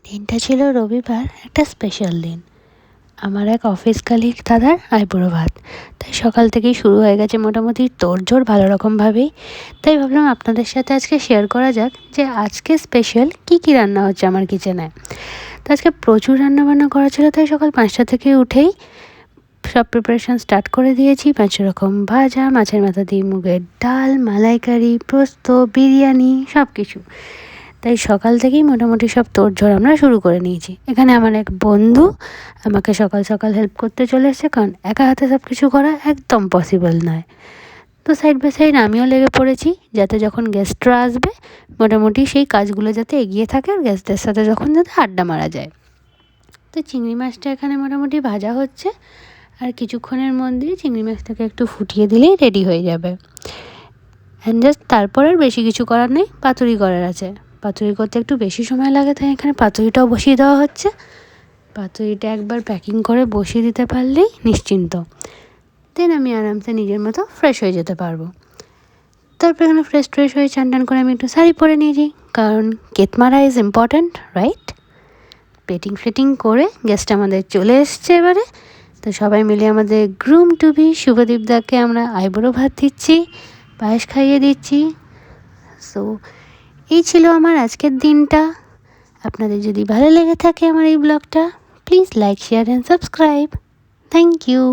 দিনটা ছিল রবিবার, একটা স্পেশাল দিন। আমার এক অফিস কালিগ দাদার আইবুড়ো ভাত। তাই সকাল থেকেই শুরু হয়ে গেছে মোটামুটি তোড়জোড় ভালো রকমভাবেই। তাই ভাবলাম আপনাদের সাথে আজকে শেয়ার করা যাক যে আজকে স্পেশাল কী রান্না হচ্ছে আমার কিচেনে। তো আজকে প্রচুর রান্নাবান্না করা ছিল, তাই সকাল 5টা থেকে উঠেই সব প্রিপারেশান স্টার্ট করে দিয়েছি। 5 রকম ভাজা, মাছের মাথা দিয়ে মুগের ডাল, মালাইকারি, পোস্ত, বিরিয়ানি সব কিছু। তাই সকাল থেকেই মোটামুটি সব তোড়জোড় আমরা শুরু করে নিয়েছি। এখানে আমার এক বন্ধু আমাকে সকাল সকাল হেল্প করতে চলে এসেছে, কারণ একা হাতে সব কিছু করা একদম পসিবল নয়। তো সাইড বাই সাইড আমিও লেগে পড়েছি, যাতে যখন গেস্টরা আসবে মোটামুটি সেই কাজগুলো যাতে এগিয়ে থাকে, আর গেস্টদের সাথে যখন যাতে আড্ডা মারা যায়। তো চিংড়ি মাছটা এখানে মোটামুটি ভাজা হচ্ছে, আর কিছুক্ষণের মধ্যেই চিংড়ি মাছটাকে একটু ফুটিয়ে দিলেই রেডি হয়ে যাবে। অ্যান্ড জাস্ট তারপর আর বেশি কিছু করার নেই, পাতুরি করার আছে। পাতুরি করতে একটু বেশি সময় লাগে, তাই এখানে পাতুরিটাও বসিয়ে দেওয়া হচ্ছে। পাতুরিটা একবার প্যাকিং করে বসিয়ে দিতে পারলেই নিশ্চিন্ত, দেন আমি আরামসে নিজের মতো ফ্রেশ হয়ে যেতে পারবো। তারপর এখানে ফ্রেশ হয়ে চান করে আমি একটু শাড়ি পরে নিয়েছি, কারণ কেতমারা ইজ ইম্পর্ট্যান্ট, রাইট? প্লেটিং করে গেস্ট আমাদের চলে এসছে এবারে। তো সবাই মিলে আমাদের গ্রুম টু বি শুভদীপ দাকে আমরা আইবুড়ো ভাত দিচ্ছি, পায়েস খাইয়ে দিচ্ছি। সো এই ছিল আমার আজকের দিনটা। আপনাদের যদি ভালো লেগে থাকে আমার এই ব্লগটা, please like, share and subscribe. Thank you.